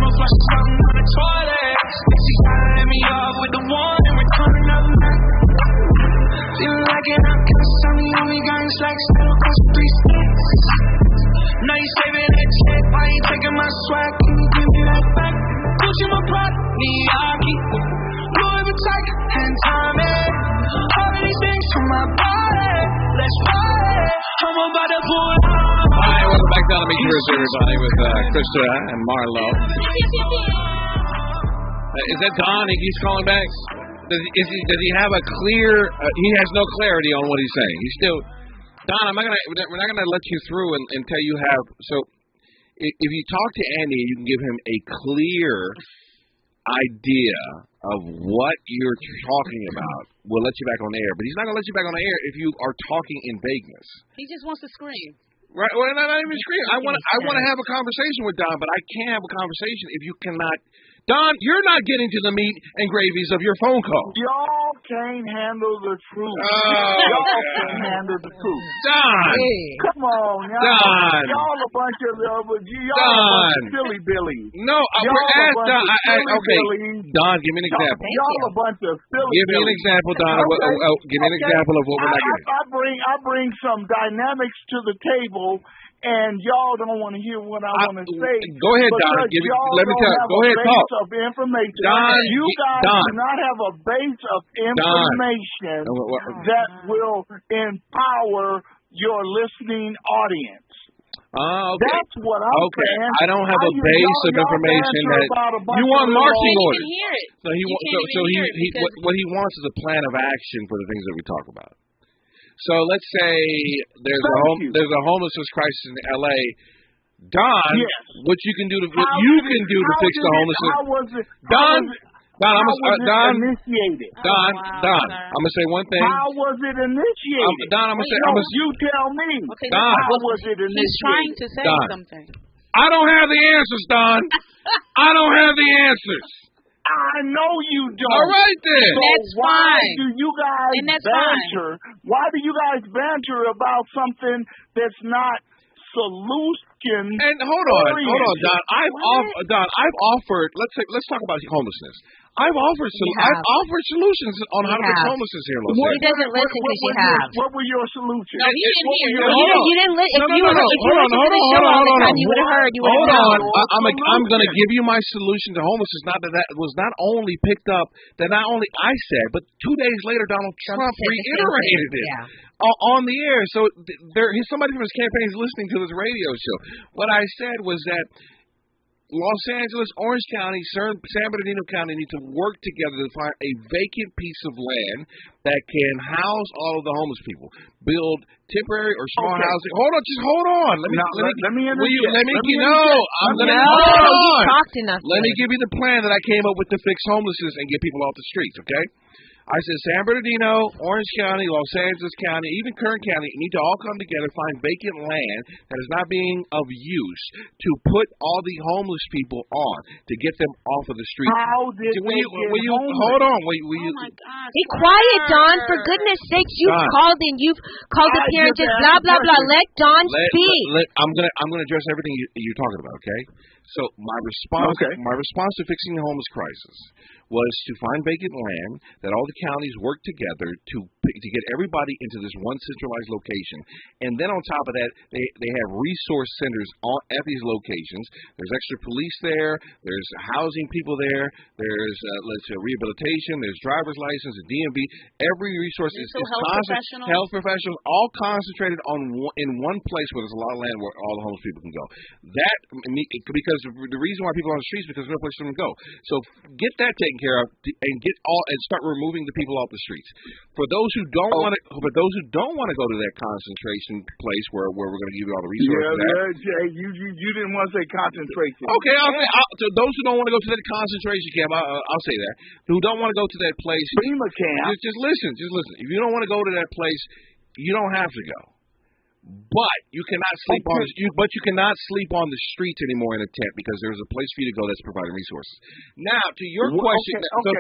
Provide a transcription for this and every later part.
I'ma flush something on the toilet. Then she tied me up with the one and return another night. Feeling like an outcast, I'm the only guy in slacks that across 3 stacks. Now you saving that check, why you taking my swag? Can you give me that back? Gucci my pride, Miyagi, Louis Vuitton, and Tommy. All of these things to my body, let's fight. I'm about to pull out. Hi, welcome back Don Amiche, everybody, with Krista and Marlo. Is that Don? He keeps calling back. Does he have a clear? He has no clarity on what he's saying. He's still Don. We're not gonna let you through until you have. So if you talk to Andy, you can give him a clear idea of what you're talking about. We'll let you back on the air, but he's not gonna let you back on the air if you are talking in vagueness. He just wants to scream. Right? Well, not even scream. I want to have a conversation with Don, but I can't have a conversation if you cannot. Don, you're not getting to the meat and gravies of your phone call. Y'all can't handle the truth. Y'all can't handle the truth. Don! Hey. Come on, y'all. Don! Y'all a bunch of silly billies. No, we're asked Don. Okay, Don, give me an example. Y'all a bunch of silly Give me an example, Don. Give me an example of what we're not getting. I bring some dynamics to the table. And y'all don't want to hear what I want to say. Go ahead, Don. Let me tell you. Go ahead, talk. Of information. Don, you guys do not have a base of information that will empower your listening audience. Okay. That's what I'm saying. I don't have a base of information that you want marching orders. What he wants is a plan of action for the things that we talk about. So let's say there's a homelessness crisis in L.A. Don, what you can do to fix the homelessness? Don, I'm gonna say one thing. How was it initiated? Don, you tell me. Okay, Don, how was it initiated? He's trying to say something. I don't have the answers, Don. I don't have the answers. I know you don't. All right then. So that's why fine. do you guys banter? Why do you guys banter about something that's not solution? And hold on, Don. I've offered. Let's talk about homelessness. I've offered solutions on how to fix homelessness here in Los Angeles. He doesn't listen because you have. What were your solutions? No, he didn't hear. You didn't listen. If you hold on. you would have heard. You would Hold have on. I'm going to give you my solution to homelessness. That was not only picked up, that not only I said, but 2 days later, Donald Trump reiterated it. On the air. So somebody from his campaign is listening to this radio show. What I said was that Los Angeles, Orange County, San Bernardino County need to work together to find a vacant piece of land that can house all of the homeless people. Build temporary or small housing. Hold on. Let me give you the plan that I came up with to fix homelessness and get people off the streets, okay? I said San Bernardino, Orange County, Los Angeles County, even Kern County need to all come together, find vacant land that is not being of use to put all the homeless people on to get them off of the street. How did hold on. Oh my God. Be quiet, Don. For goodness sakes, you've called appearances, blah, blah, blah. Let Don speak. I'm gonna address everything you're talking about, okay? So my response to fixing the homeless crisis was to find vacant land that all the counties work together to get everybody into this one centralized location. And then on top of that, they have resource centers at these locations. There's extra police there. There's housing people there. There's rehabilitation. There's driver's license, a DMV. Every resource is health professionals, all concentrated in one place where there's a lot of land where all the homeless people can go. Because the reason why people are on the streets is because there's no place for them to go. So get that taken care of and start removing the people off the streets. For those who don't want to, go to that concentration place where we're going to give you all the resources. Jay, you didn't want to say concentration. Okay, to those who don't want to go to that concentration camp, I'll say that. Who don't want to go to that place, FEMA camp. Just listen. If you don't want to go to that place, you don't have to go. But you cannot sleep you cannot sleep on the streets anymore in a tent because there's a place for you to go that's providing resources. Now, to your question, hold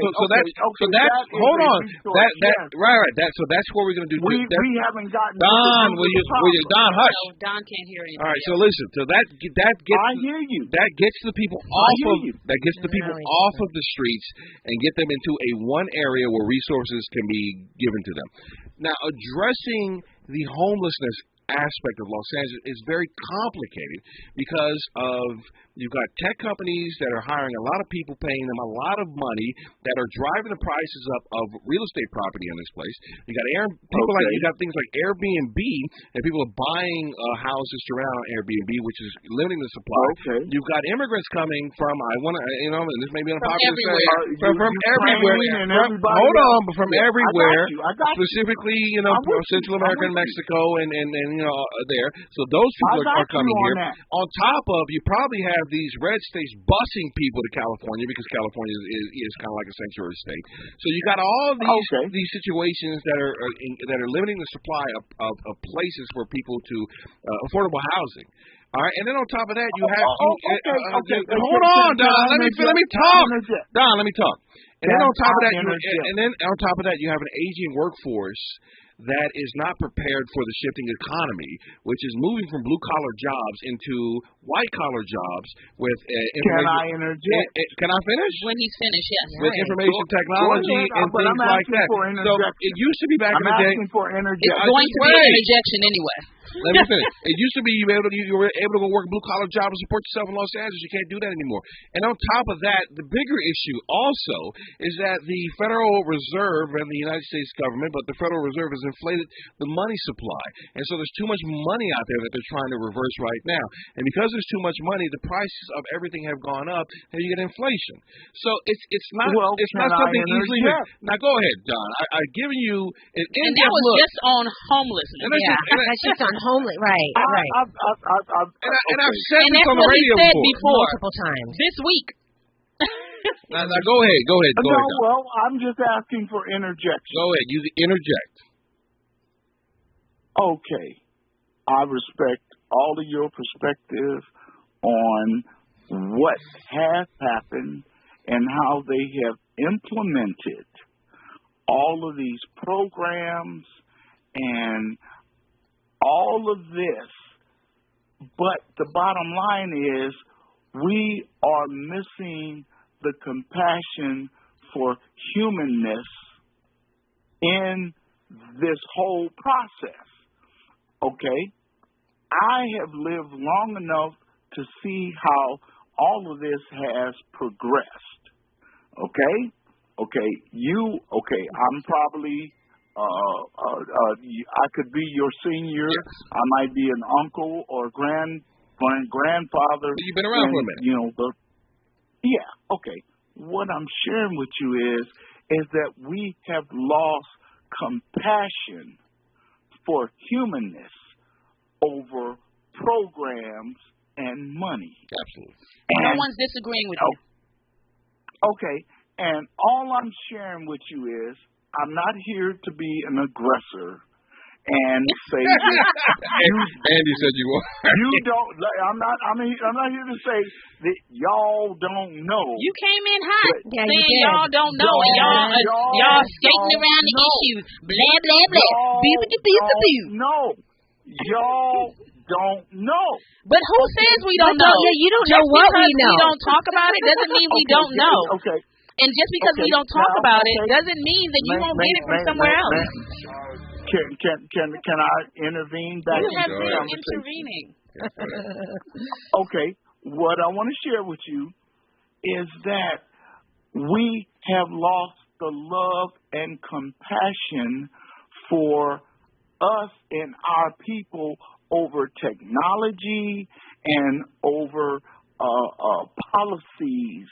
on. So that's what we're going to do. We haven't gotten Don, Don, hush. No, Don can't hear anything. All right, so listen. So that gets I hear you. That gets the people off of the streets and get them into a one area where resources can be given to them. Now, addressing the homelessness aspect of Los Angeles is very complicated because you've got tech companies that are hiring a lot of people, paying them a lot of money, that are driving the prices up of real estate property in this place. You got you got things like Airbnb, and people are buying houses to rent on Airbnb, which is limiting the supply. Okay. You've got immigrants coming from this may be unpopular to say, from everywhere. But from everywhere, I got you. specifically Central America and Mexico and there. So those people are coming here. On top of, you probably have these red states busing people to California because California is kind of like a sanctuary state. So you got all these situations that are limiting the supply of places for people to affordable housing. All right, and then on top of that, you have hold on, Don. Let me talk. Don, let me talk. And then on top of that, you have an aging workforce that is not prepared for the shifting economy, which is moving from blue-collar jobs into white-collar jobs with Can I interject? Can I finish? When he's finished, yes. With information technology and things like that. So it used to be back in the day. I'm asking for interjection. It's going to be an interjection anyway. Let me finish. It used to be you were able to go work a blue-collar job and support yourself in Los Angeles. You can't do that anymore. And on top of that, the bigger issue also is that the Federal Reserve and the United States government, but the Federal Reserve has inflated the money supply. And so there's too much money out there that they're trying to reverse right now. And because there's too much money, the prices of everything have gone up, and you get inflation. So it's not something easily. Now go ahead, Don. I've given you an in-depth and that was look. just on homelessness. That's just on homeless. Right. And I've said this on the radio before multiple times this week. Now go ahead. Go ahead. Well, I'm just asking for interjection. Go ahead. You interject. Okay. I respect all of your perspective on what has happened and how they have implemented all of these programs and all of this. But the bottom line is we are missing the compassion for humanness in this whole process. Okay? I have lived long enough to see how all of this has progressed. Okay? I'm probably I could be your senior. Yes. I might be an uncle or grandfather. You've been around for a minute. Okay. What I'm sharing with you is that we have lost compassion for humanness over programs and money. Absolutely. No one's disagreeing with you. Okay. And all I'm sharing with you is I'm not here to be an aggressor and say Andy said you were. You don't. I'm not here to say that y'all don't know. You came in hot saying y'all don't know. Y'all skating around the issues. Blah blah blah. No, y'all don't know. But who says we don't know? Yeah, you don't know what we know. We don't talk about it doesn't mean we don't know. Okay. And just because we don't talk about it doesn't mean that you won't get it from somewhere else. Can I intervene back you have into the been conversation? intervening. Okay. What I want to share with you is that we have lost the love and compassion for us and our people over technology and over policies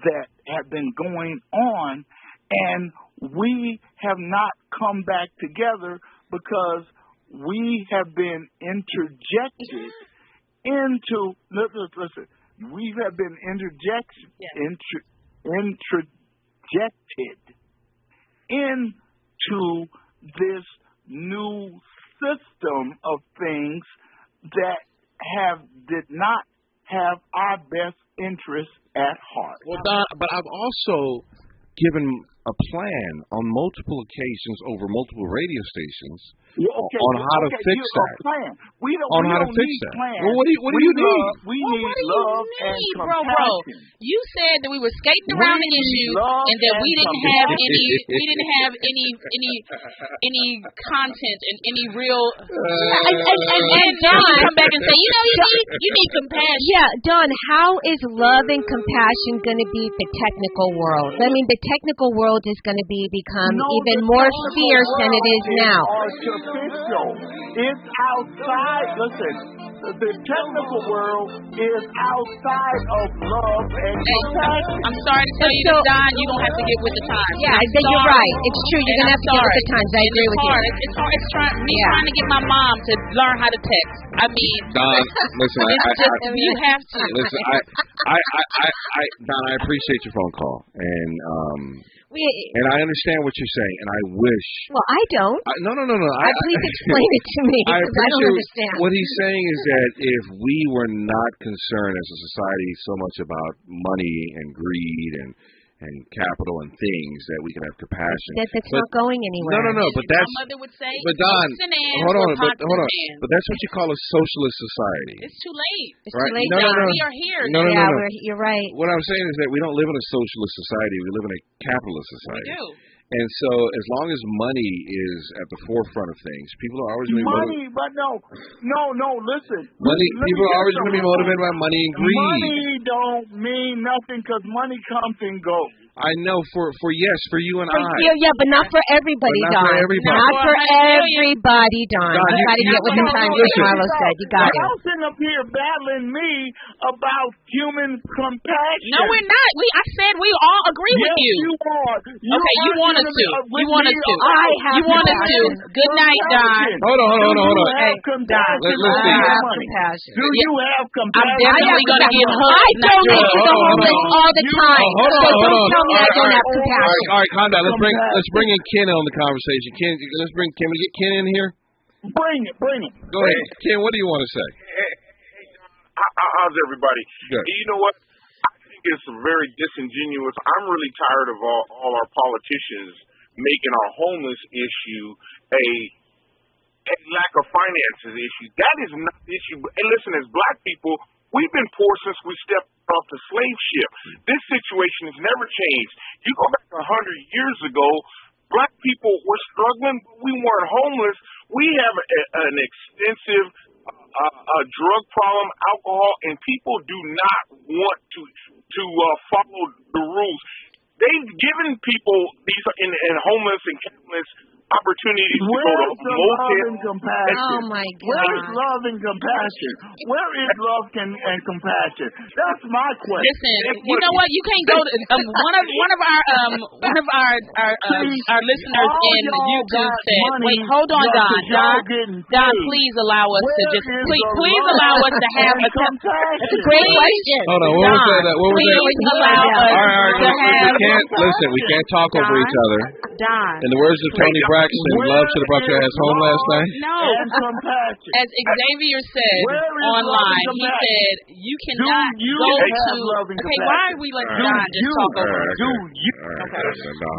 that have been going on, and we have not come back together because we have been interjected into. Listen, we have been interjected into this new system of things that did not have our best interest at heart. Well, Don, but I've also given a plan on multiple occasions over multiple radio stations on how to fix that. Plan. We don't fix need that. plans. Well, what do you need? We need love and compassion. Bro. You said that we were skating around the issue and that we didn't have any content and any real. And now you come back and say, you need compassion. Yeah, Don, how is love and compassion going to be the technical world? I mean, the technical world is going to become even more fierce than it is now. It's outside. Listen, the technical world is outside of love and compassion. I'm sorry to tell you this, Don. You're going to have to get with the times. Yeah, you're right. It's true. You're going to have to get with the times. I agree with you. It's hard. It's trying to get my mom to learn how to text. I mean, Don, listen, you have to. Listen, Don, I appreciate your phone call, and I understand what you're saying, and I wish. Well, I don't. No. Please explain it to me, because I don't understand. What he's saying is that if we were not concerned as a society so much about money and greed and capital and things, that we can have compassion. That's not going anywhere. No. But that's. My mother would say. But Don, hold on. But that's what you call a socialist society. It's too late. It's too late. No. We are here. No. You're right. What I'm saying is that we don't live in a socialist society. We live in a capitalist society. We do. And so, as long as money is at the forefront of things, people are always going to be motivated. But no, listen. People are always going to be motivated by money and greed. Money don't mean nothing because money comes and goes. I know for you and I. Yeah, but not for everybody, Don. Not for everybody, Don. You got to get with the times, like Marlo said. You got it. Y'all sitting up here battling me about human compassion. No, we're not. I said we all agree with you. You are. Okay, you want us to. You want us to. You want us to. Good night, Don. Hold on. Hey, Don. Do you have compassion? I'm definitely going to get hooked. I donate to the homeless all the time. Hold on. I don't have compassion. All right, calm down. Let's bring in Ken on the conversation. Can we get Ken in here? Bring him. Go ahead, Ken. What do you want to say? Hey, how's everybody? Good. You know what? I think it's very disingenuous. I'm really tired of all our politicians making our homeless issue a lack of finances issue. That is not the issue. And listen, as black people, we've been poor since we stepped off the slave ship. This situation has never changed. You go back 100 years ago, black people were struggling, but we weren't homeless. We have an extensive drug problem, alcohol, and people do not want to follow the rules. They've given people these in homeless and capitalists opportunities to go to motels. Oh my God! Where is love and compassion? Where is love and compassion? That's my question. Listen, you know what? You can't go to one of our listeners in YouTube said, "Wait, hold on, Don, please allow us to just please allow us to have a That's a great question. Hold on, what was that? Please allow us to have. We can't talk over each other. Don, in the words of Tony Braxton, love should have brought your ass home last night. No, as Xavier said online, he said you cannot go to. Okay, why are we letting Don just talk over us?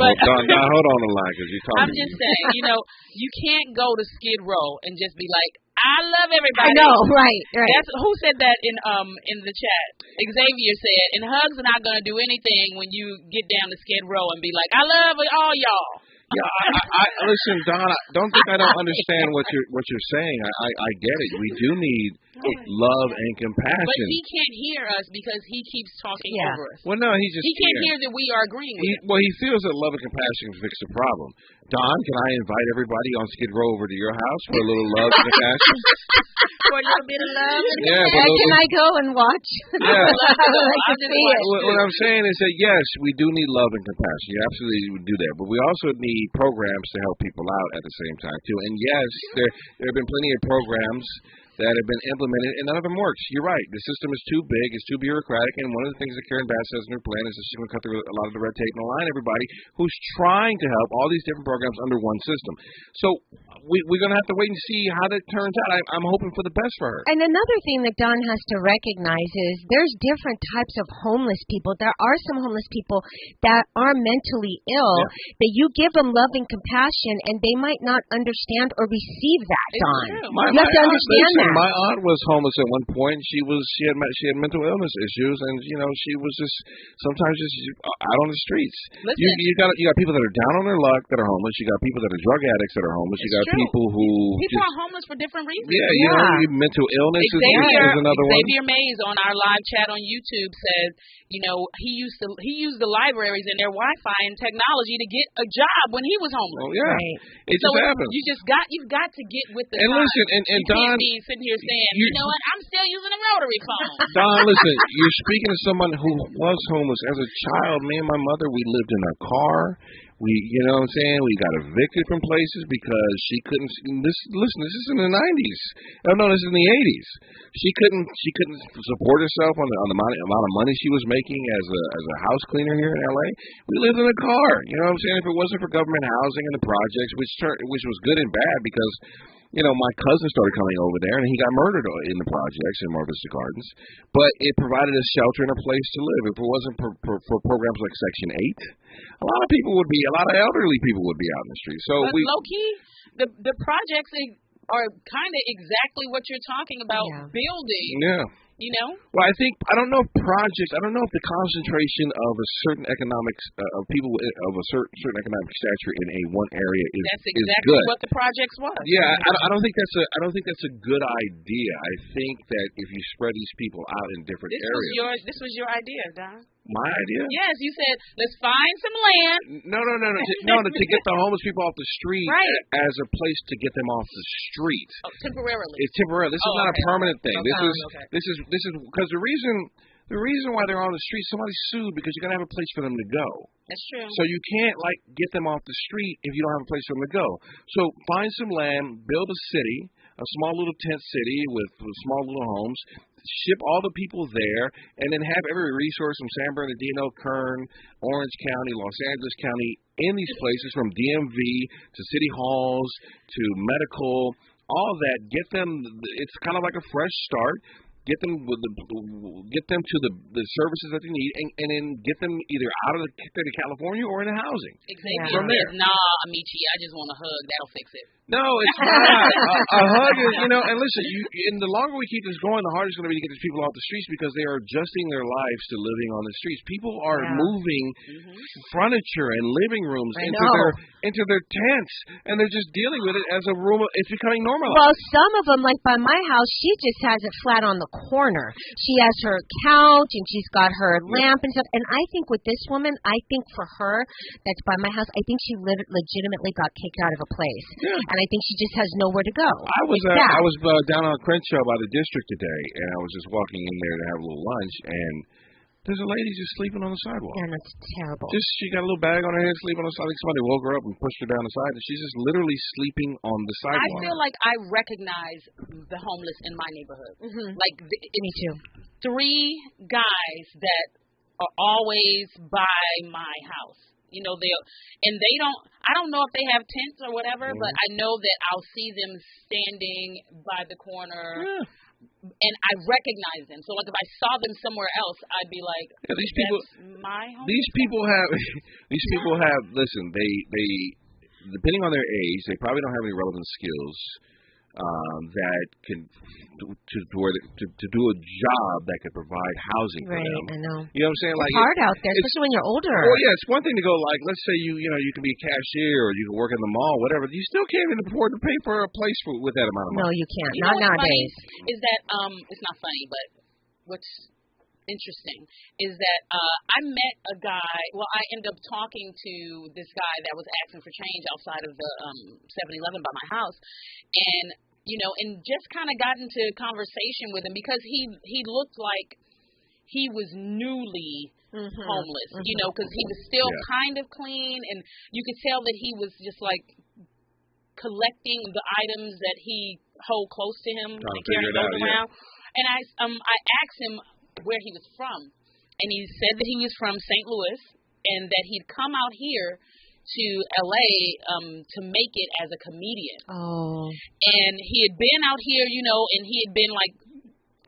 Don, hold on the line because you're talking. I'm just saying, you can't go to Skid Row and just be like, I love everybody. I know, right. That's who said that in the chat. Xavier said, and Hugs are not gonna do anything when you get down to Skid Row and be like, I love all y'all. Yeah, I listen, Don. Don't think I don't understand what you're saying. I get it. We do need love and compassion. But he can't hear us because he keeps talking over us. Well, no, he can't hear that we are agreeing with him. Well, he feels that love and compassion can fix the problem. Don, can I invite everybody on Skid Row over to your house for a little love and compassion? For a little bit of love and compassion. Can I go and watch? Yeah. I can see it. What I'm saying is that, yes, we do need love and compassion. You absolutely would do that. But we also need programs to help people out at the same time, too. And, yes, there have been plenty of programs that have been implemented, and none of them works. You're right. The system is too big, it's too bureaucratic, and one of the things that Karen Bass says in her plan is that she's going to cut through a lot of the red tape and align everybody who's trying to help all these different programs under one system. So we're going to have to wait and see how that turns out. I'm hoping for the best for her. And another thing that Don has to recognize is there's different types of homeless people. There are some homeless people that are mentally ill, that you give them love and compassion, and they might not understand or receive that, Don. You have to understand that. My aunt was homeless at one point. She had mental illness issues, and she was just sometimes just out on the streets. You got people that are down on their luck that are homeless. You got people that are drug addicts that are homeless. You got people who are homeless for different reasons. Mental illness is another one. Xavier Mays on our live chat on YouTube said, he used the libraries and their Wi-Fi and technology to get a job when he was homeless. Oh yeah, right. It just happens. You've got to get with the and time. Listen, and you Don, can't be sitting here saying, you know what, I'm still using a rotary phone. Don, listen, you're speaking to someone who was homeless as a child. Me and my mother, we lived in a car. You know what I'm saying? We got evicted from places because she couldn't. This is in the 90s. Oh no, this is in the 80s. She couldn't support herself on the amount of money she was making as a house cleaner here in LA. We lived in a car. You know what I'm saying? If it wasn't for government housing and the projects, which was good and bad because my cousin started coming over there, and he got murdered in the projects in Mar Vista Gardens. But it provided a shelter and a place to live. If it wasn't for programs like Section 8, a lot of elderly people would be out in the street. So low key, the projects are kind of exactly what you're talking about building. Yeah. Well, I don't know if the concentration of a certain of people of a certain economic stature in one area is exactly good. What the projects was. Yeah, I don't think that's a good idea. I think that if you spread these people out in different areas. This was your idea, Don. My idea? Yes, you said let's find some land. No. To get the homeless people off the street as a place to get them off the street. Oh, temporarily. It's temporary. This is not a permanent thing. This is because the reason why they're on the street, somebody sued because you're gonna have a place for them to go. That's true. So you can't get them off the street if you don't have a place for them to go. So find some land, build a city, a small little tent city with small little homes, ship all the people there, and then have every resource from San Bernardino, Kern, Orange County, Los Angeles County in these places, from DMV to city halls to medical, all that. Get them. It's kind of like a fresh start. Get them to the services that they need, and then get them either out of the state of California or into housing. Exactly. From there. Nah, Amiche, I just want a hug. That'll fix it. No, it's not. A hug is, and listen, the longer we keep this going, the harder it's going to be to get these people off the streets because they are adjusting their lives to living on the streets. People are moving furniture and living rooms into their tents, and they're just dealing with it as a room. It's becoming normalized. Well, some of them, like by my house, she just has it flat on the corner. She has her couch, and she's got her lamp and stuff. And I think with this woman, for her, that's by my house, I think she legitimately got kicked out of a place. Yeah. And I think she just has nowhere to go. I was down on Crenshaw by the district today, and I was just walking in there to have a little lunch, and there's a lady just sleeping on the sidewalk. Yeah, that's terrible. She got a little bag on her head, sleeping on the sidewalk. Somebody woke her up and pushed her down the side, and she's just literally sleeping on the sidewalk. I feel like I recognize the homeless in my neighborhood. Mm-hmm. Me too. 3 guys that are always by my house. They I don't know if they have tents or whatever, but I know that I'll see them standing by the corner, and I recognize them. So, if I saw them somewhere else, I'd be like, these people, my home. These people have, listen, they depending on their age, they probably don't have any relevant skills that can to do a job that could provide housing for them. Right, I know. You know what I'm saying? It's hard out there, especially when you're older. Well, yeah, it's one thing to go let's say you can be a cashier or you can work in the mall, whatever. You still can't even afford to pay for a place with that amount of money. No, you can't. Not nowadays. Is that it's not funny, but what's interesting is that I met a guy. Well, I ended up talking to this guy that was asking for change outside of the 7-Eleven by my house, and and just kind of got into conversation with him because he looked like he was newly homeless, because he was still kind of clean, and you could tell that he was just collecting the items that he hold close to him and carrying those around. And I asked him where he was from, and he said that he was from St. Louis and that he'd come out here to LA to make it as a comedian. Oh. And he had been out here, and he had been like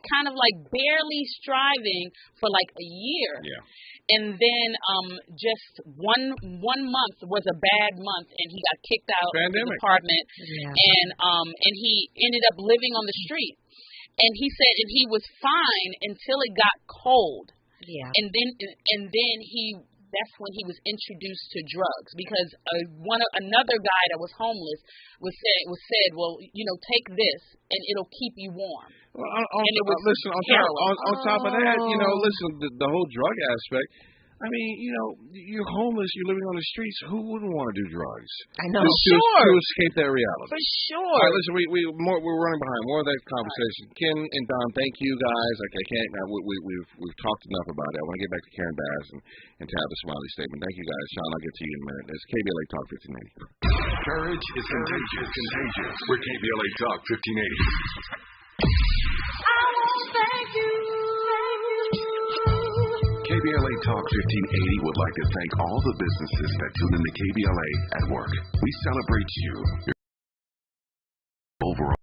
kind of like barely striving for like a year. Yeah. And then just one month was a bad month, and he got kicked out of his apartment. Yeah. And he ended up living on the street. And he said, and he was fine until it got cold. Yeah. And then that's when he was introduced to drugs, because another guy that was homeless was said, well, take this and it'll keep you warm. Well, on top of that, the whole drug aspect. I mean, you're homeless, you're living on the streets. Who wouldn't want to do drugs? I know. To escape that reality. For sure. All right, listen, we're running behind. More of that conversation. Right. Ken and Don, thank you guys. I can't. We've talked enough about it. I want to get back to Karen Bass and to have the smiley statement. Thank you guys, Sean. I'll get to you in a minute. It's KBLA Talk 1580. Courage is contagious. We're KBLA Talk 1580. I won't thank you. KBLA Talk 1580 would like to thank all the businesses that tune into KBLA at work. We celebrate you, your overall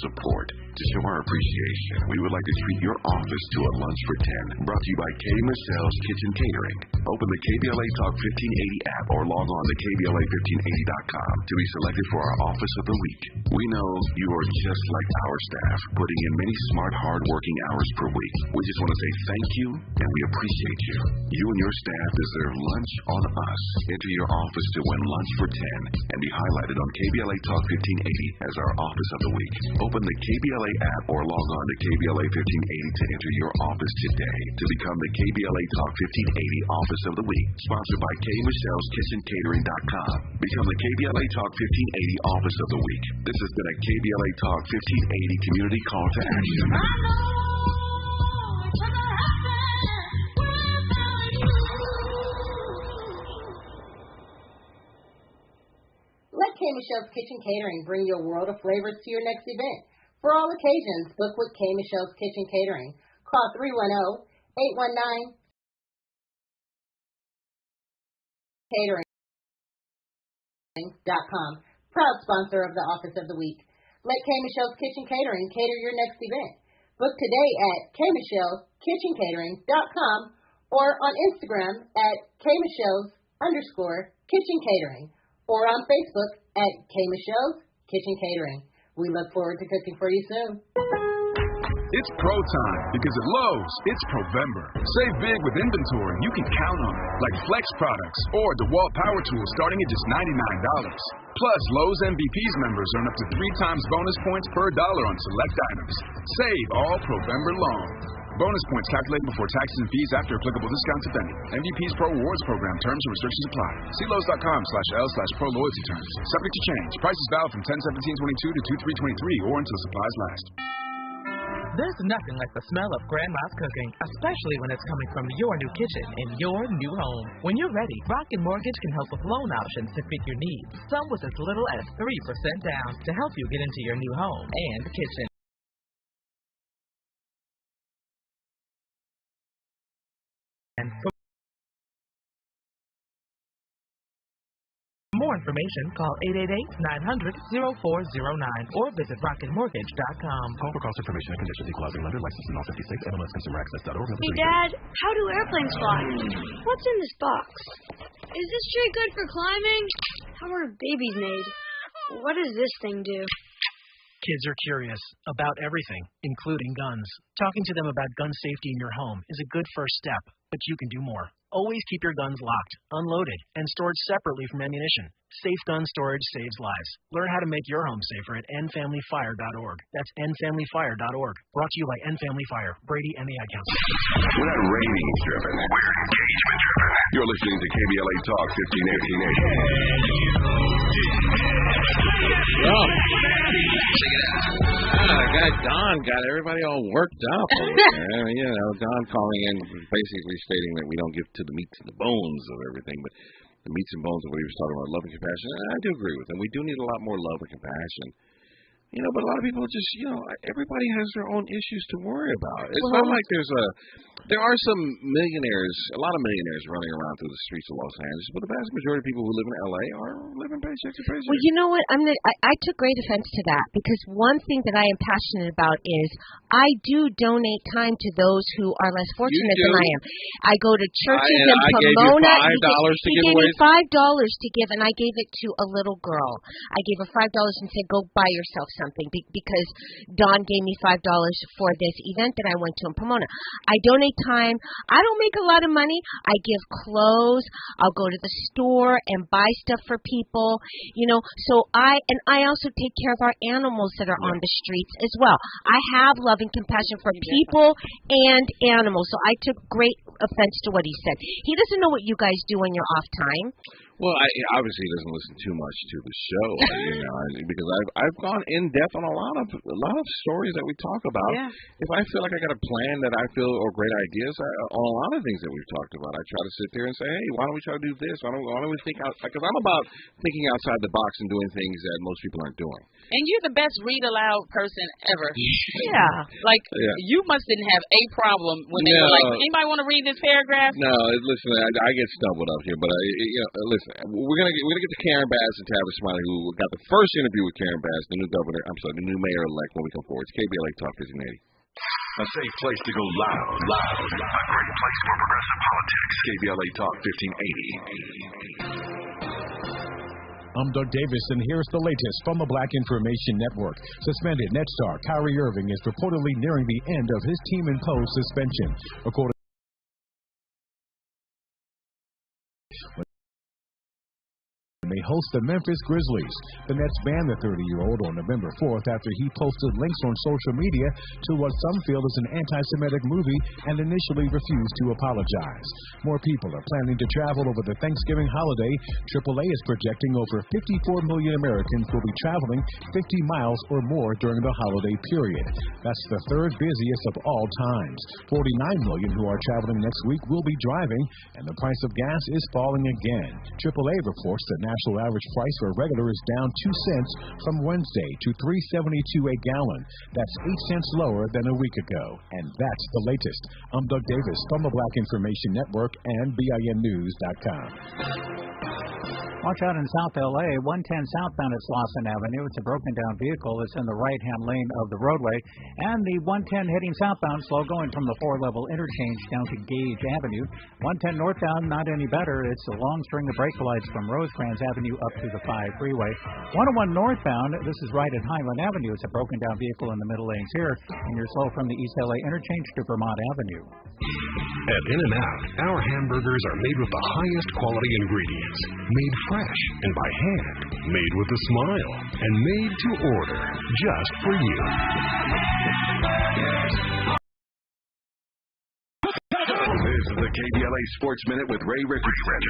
support. To show our appreciation, we would like to treat your office to a lunch for 10, brought to you by K. Michelle's Kitchen Catering. Open the KBLA Talk 1580 app or log on to KBLA1580.com to be selected for our Office of the Week. We know you are just like our staff, putting in many smart, hard-working hours per week. We just want to say thank you, and we appreciate you. You and your staff deserve lunch on us. Enter your office to win lunch for 10 and be highlighted on KBLA Talk 1580 as our Office of the Week. Open the KBLA app or log on to KBLA 1580 to enter your office today to become the KBLA Talk 1580 Office of the Week, sponsored by K. Michelle's Kitchen Catering.com. Become the KBLA Talk 1580 Office of the Week. This has been a KBLA Talk 1580 community call to action. Let K. Michelle's Kitchen Catering bring you a world of flavors to your next event. For all occasions, book with K. Michelle's Kitchen Catering. Call 310-819 catering.com. Proud sponsor of the Office of the Week. Let K. Michelle's Kitchen Catering cater your next event. Book today at kmichelle'skitchencatering.com or on Instagram at kmichelle's_kitchen catering or on Facebook at K. Michelle's Kitchen Catering. We look forward to cooking for you soon. It's pro time because at Lowe's, it's Provember. Save big with inventory you can count on, like Flex products or DeWalt power tools starting at just $99. Plus, Lowe's MVPs members earn up to 3 times bonus points per dollar on select items. Save all Provember long. Bonus points calculated before taxes and fees after applicable discounts, if any. MVP's Pro Rewards Program. Terms and restrictions apply. See Lowe's.com/L/Pro Loyalty Terms. Subject to change. Prices valid from 10/17/22 to 2/3/23 or until supplies last. There's nothing like the smell of Grandma's cooking, especially when it's coming from your new kitchen in your new home. When you're ready, Rocket Mortgage can help with loan options to fit your needs. Some with as little as 3% down to help you get into your new home and kitchen. And for more information, call 888-900-0409 or visit rocketmortgage.com. Call for cost information and conditions. Equal housing lender licensed in all 50 states. MLSConsumerAccess.org. Hey, Dad, how do airplanes fly? What's in this box? Is this tree good for climbing? How are babies made? What does this thing do? Kids are curious about everything, including guns. Talking to them about gun safety in your home is a good first step, but you can do more. Always keep your guns locked, unloaded, and stored separately from ammunition. Safe gun storage saves lives. Learn how to make your home safer at endfamilyfire.org. That's endfamilyfire.org. Brought to you by End Family Fire, Brady and the Ad Council. We're not ratings-driven. We're engagement-driven. You're listening to KBLA Talk 1580. Don got everybody all worked up. Don calling in basically stating that we don't get to the meats and the bones of everything, but the meats and bones of what he was talking about, love and compassion. And I do agree with him. We do need a lot more love and compassion. But a lot of people just, everybody has their own issues to worry about. It's not like there are some millionaires, a lot of millionaires running around through the streets of Los Angeles, but the vast majority of people who live in LA are living paycheck to paycheck. Well, you know what? I took great offense to that, because one thing that I am passionate about is I do donate time to those who are less fortunate than I am. I go to churches in Pomona. He gave me $5 to give, and I gave it to a little girl. I gave her $5 and said, go buy yourself something, because Don gave me $5 for this event that I went to in Pomona. I donate time. I don't make a lot of money. I give clothes. I'll go to the store and buy stuff for people. So I also take care of our animals that are on the streets as well. I have love and compassion for people and animals. So I took great offense to what he said. He doesn't know what you guys do on your off time. Well, obviously he doesn't listen too much to the show, because I've gone in depth on a lot of stories that we talk about. Yeah. If I feel like I got a plan that I feel or great ideas on a lot of things that we've talked about, I try to sit there and say, hey, why don't we try to do this? Why don't we think out? Because I'm about thinking outside the box and doing things that most people aren't doing. And you're the best read aloud person ever. Yeah. You must didn't have a problem when they were like, anybody want to read this paragraph? No, listen, I get stumbled up here, but listen. We're gonna get to Karen Bass and Tavis Smiley, who got the first interview with Karen Bass, the new mayor-elect, when we come forward. It's KBLA Talk 1580. A safe place to go loud. A great place for progressive politics. KBLA Talk 1580. I'm Doug Davis, and here's the latest from the Black Information Network. Suspended net star Kyrie Irving is reportedly nearing the end of his team-imposed suspension. According may host the Memphis Grizzlies. The Nets banned the 30-year-old on November 4th after he posted links on social media to what some feel is an anti-Semitic movie and initially refused to apologize. More people are planning to travel over the Thanksgiving holiday. AAA is projecting over 54 million Americans will be traveling 50 miles or more during the holiday period. That's the third busiest of all times. 49 million who are traveling next week will be driving, and the price of gas is falling again. AAA reports that national average price for regular is down 2 cents from Wednesday to $3.72 a gallon. That's 8 cents lower than a week ago. And that's the latest. I'm Doug Davis from the Black Information Network and BINnews.com. Watch out in South L.A., 110 southbound at Slauson Avenue. It's a broken-down vehicle. It's in the right-hand lane of the roadway. And the 110 heading southbound, slow going from the 4-level interchange down to Gage Avenue. 110 northbound, not any better. It's a long string of brake lights from Rosecrans Avenue up to the 5 freeway. 101 northbound, this is right at Highland Avenue. It's a broken-down vehicle in the middle lanes here. And you're slow from the East L.A. interchange to Vermont Avenue. At In-N-Out, our hamburgers are made with the highest quality ingredients, made fresh and by hand, made with a smile, and made to order just for you. This is the KBLA Sports Minute with Ray Richardson.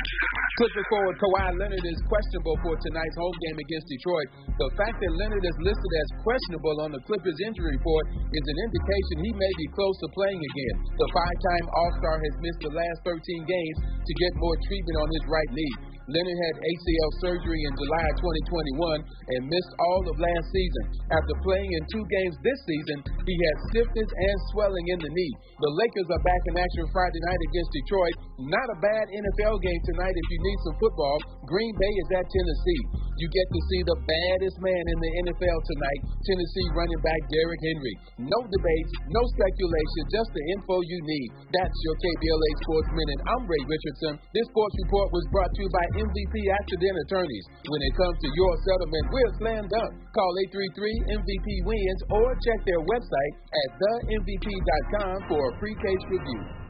Clippers forward Kawhi Leonard is questionable for tonight's home game against Detroit. The fact that Leonard is listed as questionable on the Clippers injury report is an indication he may be close to playing again. The 5-time All-Star has missed the last 13 games to get more treatment on his right knee. Leonard had ACL surgery in July 2021 and missed all of last season. After playing in 2 games this season, he had stiffness and swelling in the knee. The Lakers are back in action Friday night against Detroit. Not a bad NFL game tonight if you need some football. Green Bay is at Tennessee. You get to see the baddest man in the NFL tonight, Tennessee running back Derrick Henry. No debates, no speculation, just the info you need. That's your KBLA Sports Minute. I'm Ray Richardson. This sports report was brought to you by MVP Accident Attorneys. When it comes to your settlement, we're slam dunk. Call 833-MVP-WINS or check their website at themvp.com for a free case review.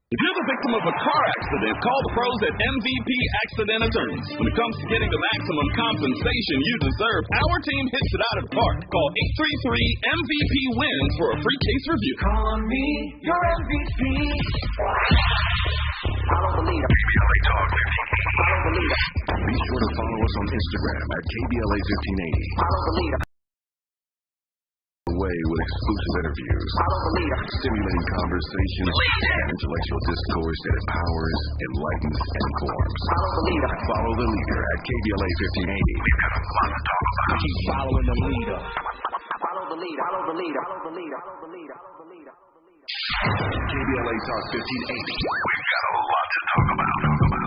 If you're the victim of a car accident, call the pros at MVP Accident Attorneys. When it comes to getting the maximum compensation you deserve, our team hits it out of the park. Call 833-MVP-WINS for a free case review. Call on me, your MVP. I don't believe it. KBLA Talk 1580. I don't believe it. Be sure to follow us on Instagram at KBLA 1580. I don't believe it. KBLA with exclusive interviews, stimulating conversation, and intellectual discourse that empowers, enlightens, and informs. Follow the leader at KBLA 1580. We've got a lot to talk about. Keep following the leader. Follow the leader. Follow the leader. Follow the leader. Follow the leader. KBLA Talk 1580. We've got a lot to talk about.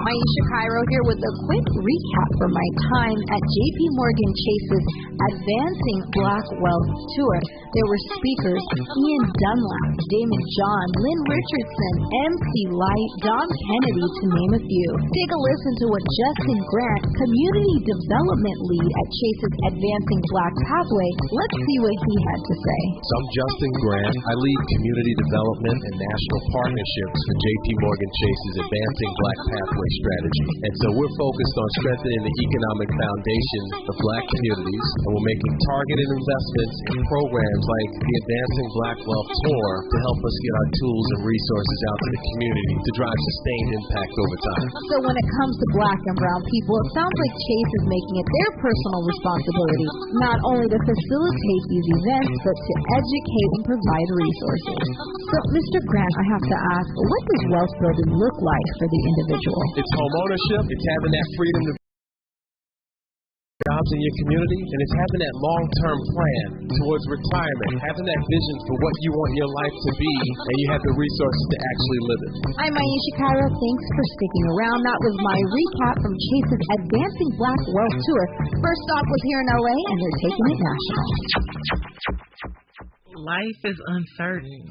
Aisha Cairo here with a quick recap from my time at JP Morgan Chase's Advancing Black Wealth Tour. There were speakers Ian Dunlap, Damon John, Lynn Richardson, MC Light, Dom Kennedy, to name a few. Take a listen to what Justin Grant, Community Development Lead at Chase's Advancing Black Pathway, let's see what he had to say. So I'm Justin Grant. I lead Community Development and National Partnerships for JP Morgan Chase's Advancing Black Pathway strategy. And so we're focused on strengthening the economic foundation of black communities, and we're making targeted investments in programs like the Advancing Black Wealth Tour to help us get our tools and resources out to the community to drive sustained impact over time. So when it comes to black and brown people, it sounds like Chase is making it their personal responsibility not only to facilitate these events, but to educate and provide resources. So, Mr. Grant, I have to ask, what does wealth building look like for the individual? It's home ownership, it's having that freedom to jobs in your community, and it's having that long-term plan towards retirement, having that vision for what you want your life to be, and you have the resources to actually live it. I'm Aisha Cairo. Thanks for sticking around. That was my recap from Chase's Advancing Black Wealth Tour. First stop was here in LA, and they're taking it national. Life is uncertain.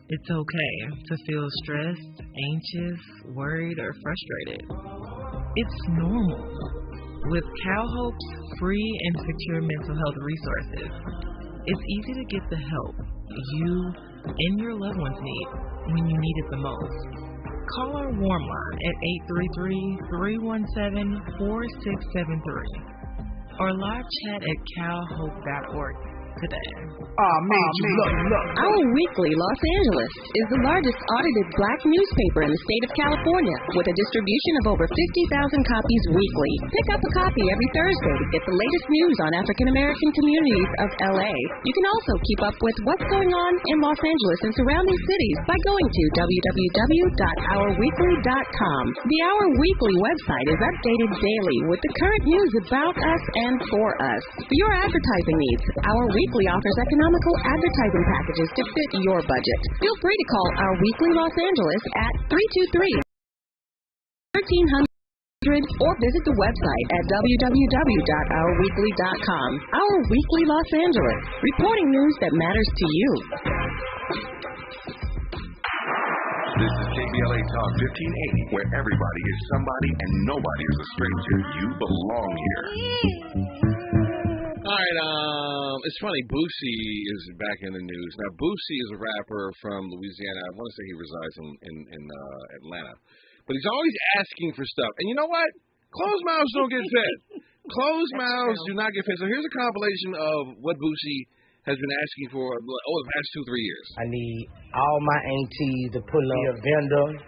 It's okay to feel stressed, anxious, worried, or frustrated. It's normal. With CalHope's free and secure mental health resources, it's easy to get the help you and your loved ones need when you need it the most. Call our warm line at 833-317-4673 or live chat at calhope.org today. Our Weekly Los Angeles is the largest audited black newspaper in the state of California with a distribution of over 50,000 copies weekly. Pick up a copy every Thursday to get the latest news on African American communities of LA. You can also keep up with what's going on in Los Angeles and surrounding cities by going to www.ourweekly.com. The Our Weekly website is updated daily with the current news about us and for us. For your advertising needs, Our Weekly offers economical advertising packages to fit your budget. Feel free to call Our Weekly Los Angeles at 323-1300 or visit the website at www.ourweekly.com. Our Weekly Los Angeles, reporting news that matters to you. This is KBLA Talk 1580, where everybody is somebody and nobody is a stranger. You belong here. All right, it's funny. Boosie is back in the news. Now, Boosie is a rapper from Louisiana. I want to say he resides in Atlanta. But he's always asking for stuff. And you know what? Closed mouths don't get fed. Closed mouths do not get fed. So here's a compilation of what Boosie has been asking for the past 2-3 years. I need all my aunties to pull up a vendor.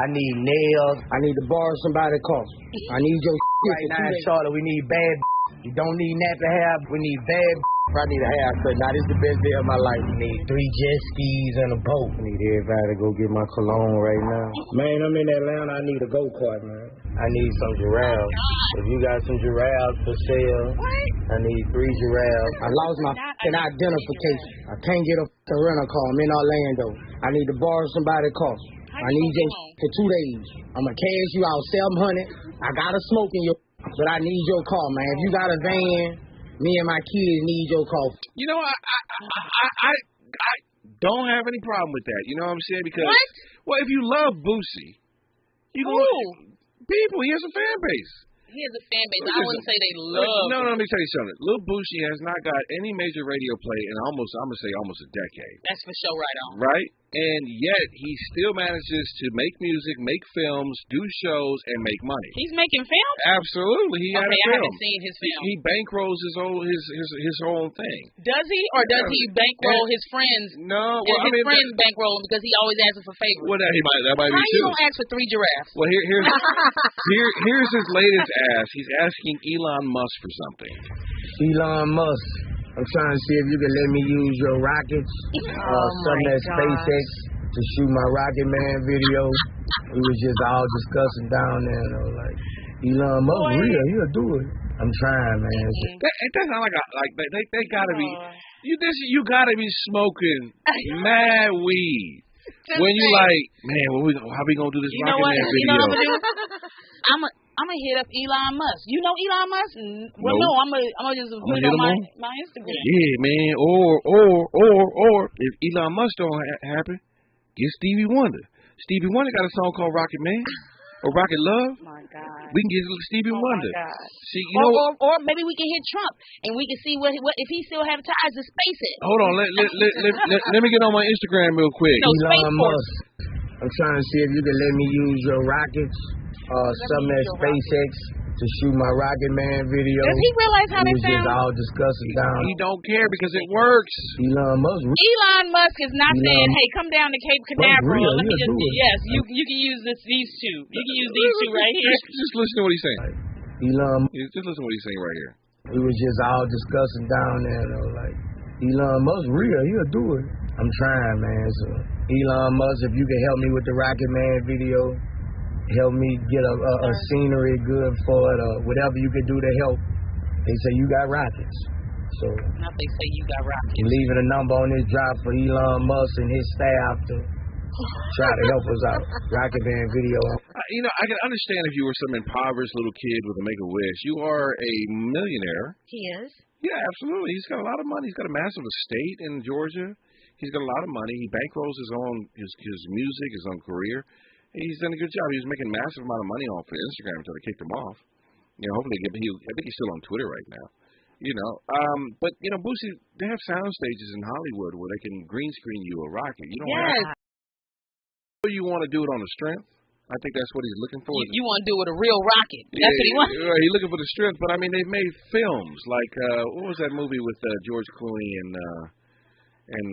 I need nails. I need to borrow somebody's car. I need your right now in Charlotte. We need bad. You don't need nappy hair. We need bad. I need a haircut. Now this is the best day of my life. We need 3 jet skis and a boat. I need everybody to go get my cologne right now. Man, I'm in Atlanta. I need a go-kart, man. I need some giraffes. If you got some giraffes for sale, I need 3 giraffes. I lost my identification. I can't get a rental car. I'm in Orlando. I need to borrow somebody's car. I need you for 2 days. I'm going to cash you out $700. I got a smoke in your... But I need your car, man. If you got a van, me and my kids need your car. You know, I don't have any problem with that. You know what I'm saying? Because, well, if you love Boosie, you people, he has a fan base. He has a fan base. I wouldn't say they love. No, let me tell you something. Lil Boosie has not got any major radio play in I'm going to say almost a decade. That's for sure, right on. Right? And yet, he still manages to make music, make films, do shows, and make money. He's making films? Absolutely. He had a film. I haven't seen his film. He bankrolls his own thing. Does he? Or does he bankroll his friends? No. Well, his friends bankroll him because he always asks for favors. Well, that might be How too. you gonna ask for 3 giraffes? Well, here's his latest ask. He's asking Elon Musk for something. Elon Musk, I'm trying to see if you can let me use your rockets, some of that SpaceX to shoot my Rocket Man video. We was just all discussing down there, you know, like Elon Musk real, he'll do it. I'm trying, man. That sound like they gotta be. You gotta be smoking mad weed when you like, man. How we gonna do this Rocket Man video? You know what I'm gonna do? I'm gonna hit up Elon Musk. You know Elon Musk? Well, no. I'm gonna just put it on my Instagram. Yeah, man. Or if Elon Musk don't happen, get Stevie Wonder. Stevie Wonder got a song called Rocket Man or Rocket Love. Oh my God. We can get Stevie Wonder. My God. See, you know, or maybe we can hit Trump and we can see what if he still have ties to SpaceX. Hold on, let me get on my Instagram real quick. No, Elon Musk. I'm trying to see if you can let me use your rockets. Some of that SpaceX to shoot my Rocket Man video. Does he realize how they sound? Just all discussing down. He don't care because it works. Elon Musk is not saying, "Hey, come down to Cape Canaveral." Let me just yes, you can use these two. You can use these two right here. Just listen to what he's saying. Just listen to what he's saying right here. We was just all discussing down there, you know, like Elon Musk real, he'll do it. I'm trying, man. So Elon Musk, if you can help me with the Rocket Man video. Help me get a scenery good for it, or whatever you can do to help. They say you got rockets. So now they say you got rockets. I'm leaving a number on this drop for Elon Musk and his staff to try to help us out. Rocket Man video. I can understand if you were some impoverished little kid with a Make-A-Wish. You are a millionaire. He is? Yeah, absolutely. He's got a lot of money. He's got a massive estate in Georgia. He's got a lot of money. He bankrolls his music, his own career. He's done a good job. He was making a massive amount of money off of Instagram until they kicked him off. Hopefully, I think he's still on Twitter right now. But Boosie, they have sound stages in Hollywood where they can green screen you a rocket. You don't have to. You want to do it on the strength. I think that's what he's looking for. You want to do it with a real rocket. That's what he wants. He's looking for the strength. But I mean, they've made films like what was that movie with George Clooney and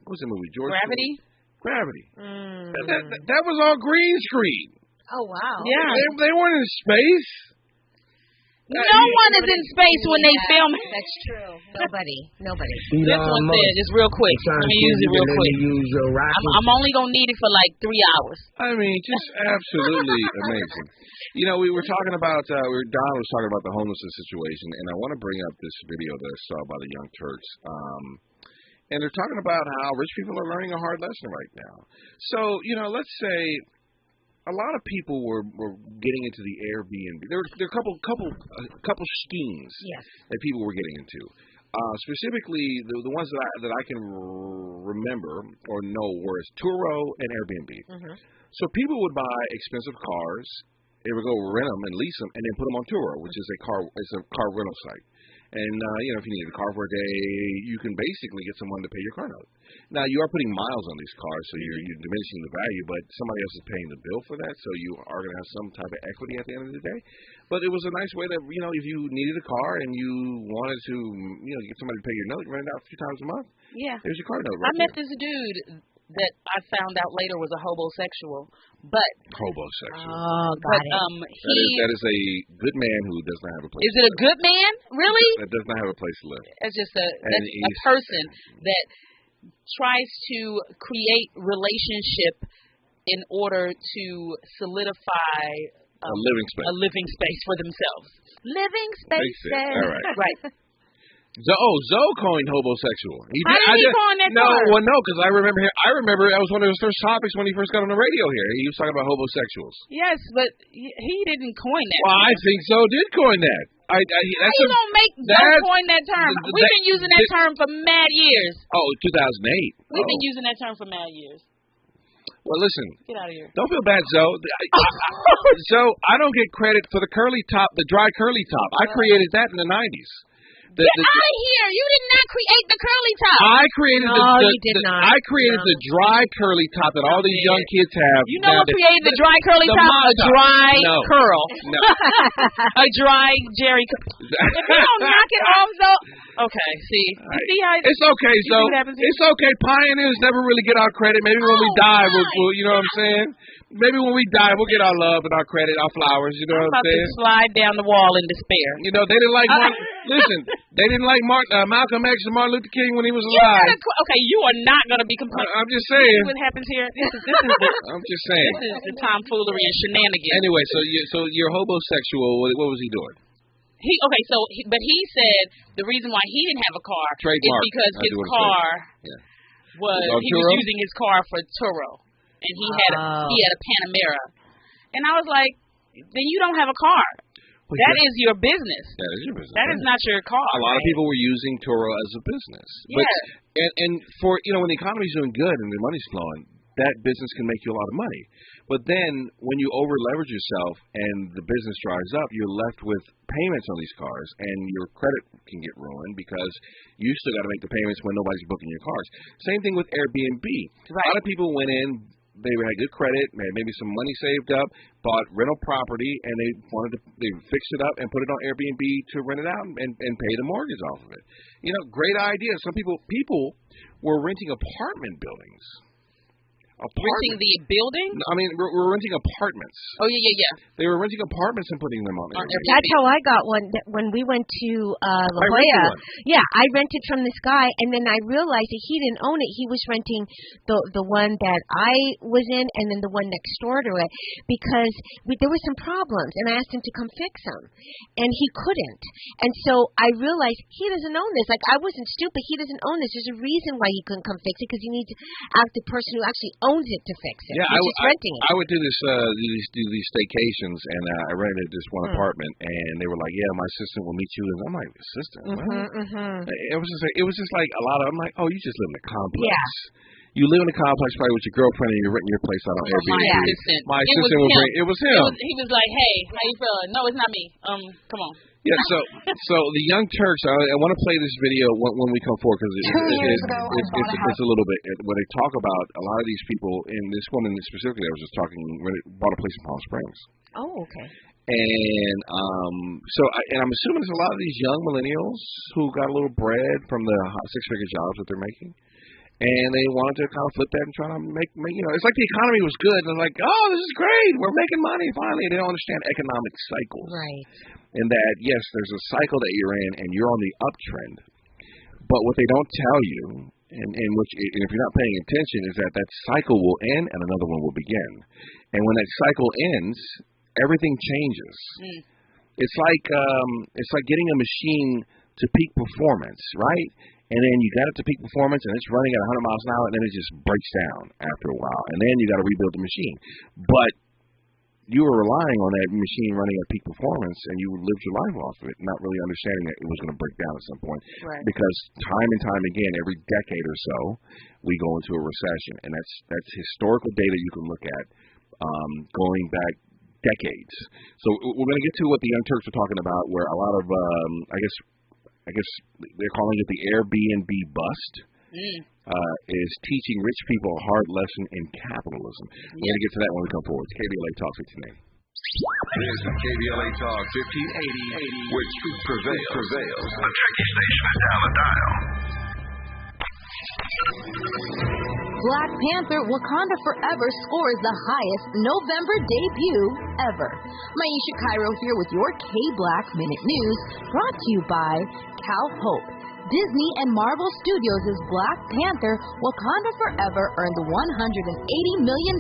what was the movie? Gravity. Gravity. That was all green screen. Oh wow. Yeah. They weren't in space. No one is in space when they film. That's true. Nobody. This one said, just real quick. Let me use it real quick. I'm only gonna need it for like 3 hours. I mean, just absolutely amazing. We were talking about Don was talking about the homelessness situation, and I want to bring up this video that I saw by the Young Turks. And they're talking about how rich people are learning a hard lesson right now. So, let's say a lot of people were getting into the Airbnb. There were a couple schemes that people were getting into. Specifically, the ones that I can remember or know were Turo and Airbnb. Mm-hmm. So people would buy expensive cars, they would go rent them and lease them, and then put them on Turo, which is a car rental site. And, if you need a car for a day, you can basically get someone to pay your car note. Now, you are putting miles on these cars, so you're diminishing the value, but somebody else is paying the bill for that, so you are going to have some type of equity at the end of the day. But it was a nice way that, if you needed a car and you wanted to, get somebody to pay your note, you rent it out a few times a month. Yeah. There's your car note I met this dude that I found out later was a homosexual, but homosexual. Oh, got it. That is a good man who does not have a place. Is it a good man? Really? That does not have a place to live. It's just a person that tries to create relationship in order to solidify a living space for themselves. Living spaces. All right. Right. Zoe coined homosexual. How did he coin that term? No, because I remember that was one of his first topics when he first got on the radio here. He was talking about homosexuals. Yes, but he didn't coin that. Well, I think Zoe did coin that. How you gonna make Zoe coin that term? We've been using that term for mad years. Oh, 2008. We've been using that term for mad years. Well, listen. Get out of here. Don't feel bad, Zoe. Zoe, I don't get credit for the curly top, the dry curly top. I created that in the 90s. Get out of here! You did not create the curly top. I created I created the dry curly top that all these young kids have. You know what created the dry curly top? A dry curl. No. A dry Jerry curl. If you don't knock it off, though. Okay, see. You see how it's okay, Zoe. It's okay. Pioneers never really get our credit. Maybe when we die, we'll you know what I'm saying? Maybe when we die, we'll get our love and our credit, our flowers. You know what I'm saying? To slide down the wall in despair. They didn't like one. Listen. They didn't like Malcolm X and Martin Luther King when he was alive. Okay, you are not going to be complaining. I'm just saying. This is what happens here. This is I'm just saying. This is the tomfoolery and shenanigans. Anyway, so you're homosexual. What was he doing? But he said the reason why he didn't have a car is because his car was he was using his car for Turo, and he had a Panamera, and I was like, then you don't have a car. That is your business. That is your business. That is not your car. A lot of people were using Turo as a business. But, and for, when the economy's doing good and the money's flowing, that business can make you a lot of money. But then when you over-leverage yourself and the business dries up, you're left with payments on these cars, and your credit can get ruined because you still got to make the payments when nobody's booking your cars. Same thing with Airbnb. Right. A lot of people went in. They had good credit, maybe some money saved up, bought rental property, and they fixed it up and put it on Airbnb to rent it out and pay the mortgage off of it. Great idea. Some people were renting apartment buildings. Renting the building? I mean, we're renting apartments. Oh, yeah. They were renting apartments and putting them on Airbnb. That's how I got one when we went to La Jolla. Yeah, I rented from this guy, and then I realized that he didn't own it. He was renting the one that I was in and then the one next door to it because there were some problems, and I asked him to come fix them, and he couldn't. And so I realized he doesn't own this. Like, I wasn't stupid. He doesn't own this. There's a reason why he couldn't come fix it because you need to ask the person who actually owns it to fix it. Yeah, renting it. I would do these staycations, and I rented this one apartment, and they were like, "Yeah, my assistant will meet you." And I'm like, "Assistant?" It was just like a lot of. I'm like, "Oh, you just live in a complex." Yeah. You live in a complex probably with your girlfriend, and you're renting your place out on Airbnb. My assistant will bring. It was him. He was like, "Hey, how you feeling?" No, it's not me. Come on. Yeah, so the Young Turks, I want to play this video when we come forward because it's a little bit when they talk about a lot of these people, and this woman specifically I was just talking, bought a place in Palm Springs. Oh, okay. And I'm assuming there's a lot of these young millennials who got a little bread from the six-figure jobs that they're making. And they wanted to kind of flip that and try to make it's like the economy was good. And they're like, oh, this is great. We're making money finally. They don't understand economic cycles. Right. And that, yes, there's a cycle that you're in and you're on the uptrend. But what they don't tell you, and if you're not paying attention, is that cycle will end and another one will begin. And when that cycle ends, everything changes. It's like getting a machine to peak performance, right? And then you got it to peak performance, and it's running at 100 miles an hour, and then it just breaks down after a while. And then you got to rebuild the machine. But you were relying on that machine running at peak performance, and you lived your life off of it, not really understanding that it was going to break down at some point. Right. Because time and time again, every decade or so, we go into a recession. And that's historical data you can look at going back decades. So we're going to get to what the Young Turks are talking about, where a lot of, I guess they're calling it the Airbnb bust, is teaching rich people a hard lesson in capitalism. We're going to get to that when we come forward. It's KBLA Talk 1580. This is KBLA Talk 1580, where truth prevails. The tricky station is down the dial. Black Panther Wakanda Forever scores the highest November debut ever. Maisha Cairo here with your K-Black Minute News, brought to you by Cal Hope. Disney and Marvel Studios' Black Panther Wakanda Forever earned $180 million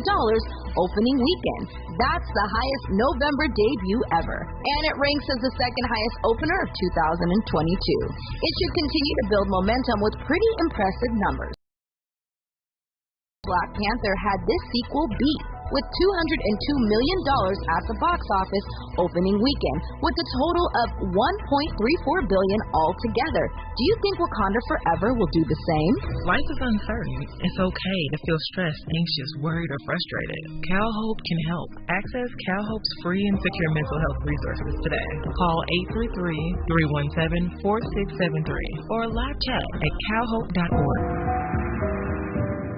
opening weekend. That's the highest November debut ever. And it ranks as the second highest opener of 2022. It should continue to build momentum with pretty impressive numbers. Black Panther had this sequel beat with $202 million at the box office opening weekend, with a total of $1.34 billion altogether. Do you think Wakanda Forever will do the same? Life is uncertain. It's okay to feel stressed, anxious, worried, or frustrated. Cal Hope can help. Access Cal Hope's free and secure mental health resources today. Call 833-317-4673 or live chat at calhope.org.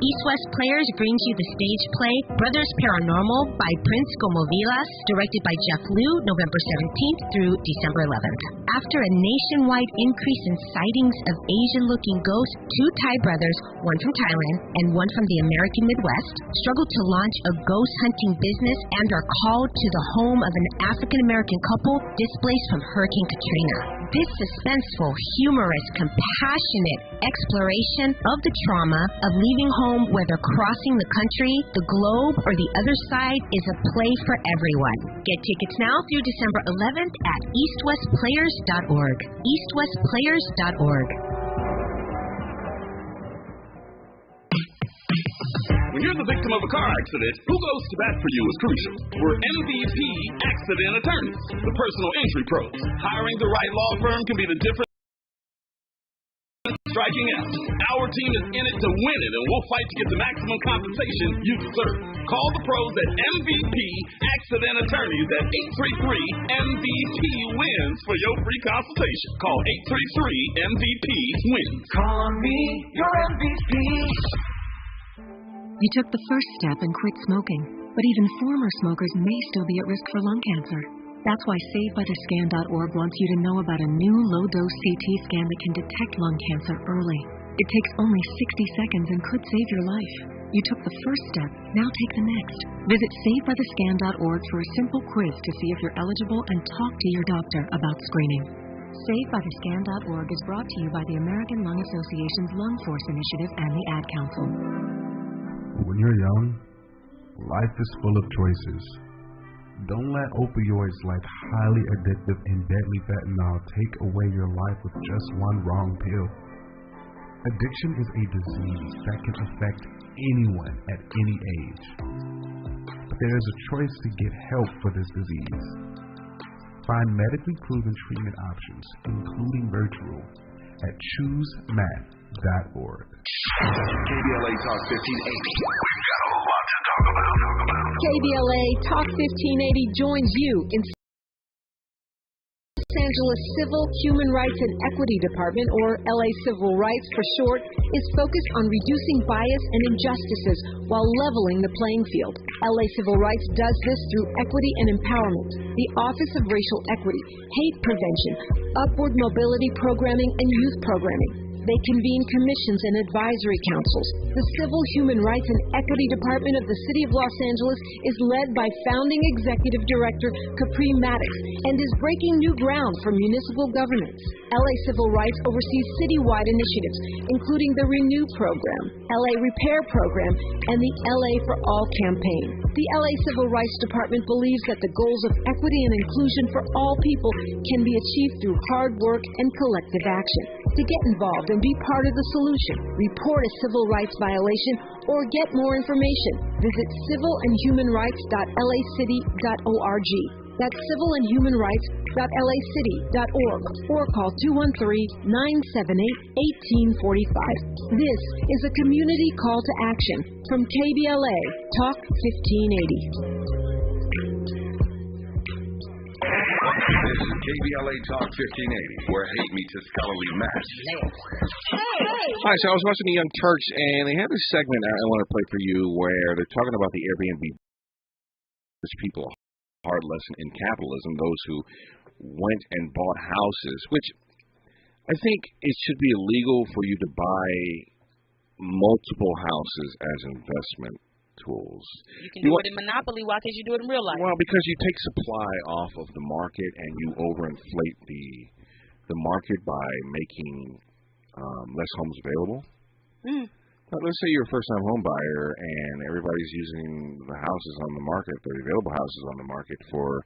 East West Players brings you the stage play Brothers Paranormal by Prince Gomovilas, directed by Jeff Liu, November 17th through December 11th. After a nationwide increase in sightings of Asian-looking ghosts, two Thai brothers, one from Thailand and one from the American Midwest, struggle to launch a ghost hunting business and are called to the home of an African-American couple displaced from Hurricane Katrina. This suspenseful, humorous, compassionate exploration of the trauma of leaving home, whether crossing the country, the globe, or the other side, is a play for everyone. Get tickets now through December 11th at eastwestplayers.org. eastwestplayers.org. When you're the victim of a car accident, who goes to bat for you is crucial. We're MVP accident attorneys, the personal injury pros. Hiring the right law firm can be the difference. Striking out. Our team is in it to win it, and we'll fight to get the maximum compensation you deserve. Call the pros at MVP Accident Attorneys at 833-MVP-WINS for your free consultation. Call 833-MVP-WINS. Call on me, your MVP. You took the first step and quit smoking, but even former smokers may still be at risk for lung cancer. That's why SaveByTheScan.org wants you to know about a new low-dose CT scan that can detect lung cancer early. It takes only 60 seconds and could save your life. You took the first step, now take the next. Visit SaveByTheScan.org for a simple quiz to see if you're eligible and talk to your doctor about screening. SaveByTheScan.org is brought to you by the American Lung Association's Lung Force Initiative and the Ad Council. When you're young, life is full of choices. Don't let opioids like highly addictive and deadly fentanyl take away your life with just one wrong pill. Addiction is a disease that can affect anyone at any age. But there is a choice to get help for this disease. Find medically proven treatment options, including virtual, at choosemat.org. KBLA Talk 1580. We've got a lot to talk about. KBLA Talk 1580 joins you in Los Angeles Civil, Human Rights and Equity Department, or LA Civil Rights for short, is focused on reducing bias and injustices while leveling the playing field. LA Civil Rights does this through equity and empowerment, the Office of Racial Equity, hate prevention, upward mobility programming, and youth programming. They convene commissions and advisory councils. The Civil, Human Rights and Equity Department of the City of Los Angeles is led by founding executive director Capri Maddox and is breaking new ground for municipal governance. LA Civil Rights oversees citywide initiatives, including the Renew Program, LA Repair Program, and the LA for All campaign. The LA Civil Rights Department believes that the goals of equity and inclusion for all people can be achieved through hard work and collective action. To get involved and be part of the solution, report a civil rights violation, or get more information, visit civilandhumanrights.lacity.org. That's civilandhumanrights.lacity.org or call 213-978-1845. This is a community call to action from KBLA Talk 1580. This is KBLA Talk 1580, where hate meets a scholarly match. Hi, so I was watching the Young Turks, and they have this segment I want to play for you where they're talking about the Airbnb people, a hard lesson in capitalism, those who went and bought houses, which I think it should be illegal for you to buy multiple houses as investment tools. You can do it in Monopoly. Why can't you do it in real life? Well, because you take supply off of the market and you overinflate the market by making less homes available. Let's say you're a first-time home buyer and everybody's using the houses on the market, the available houses on the market for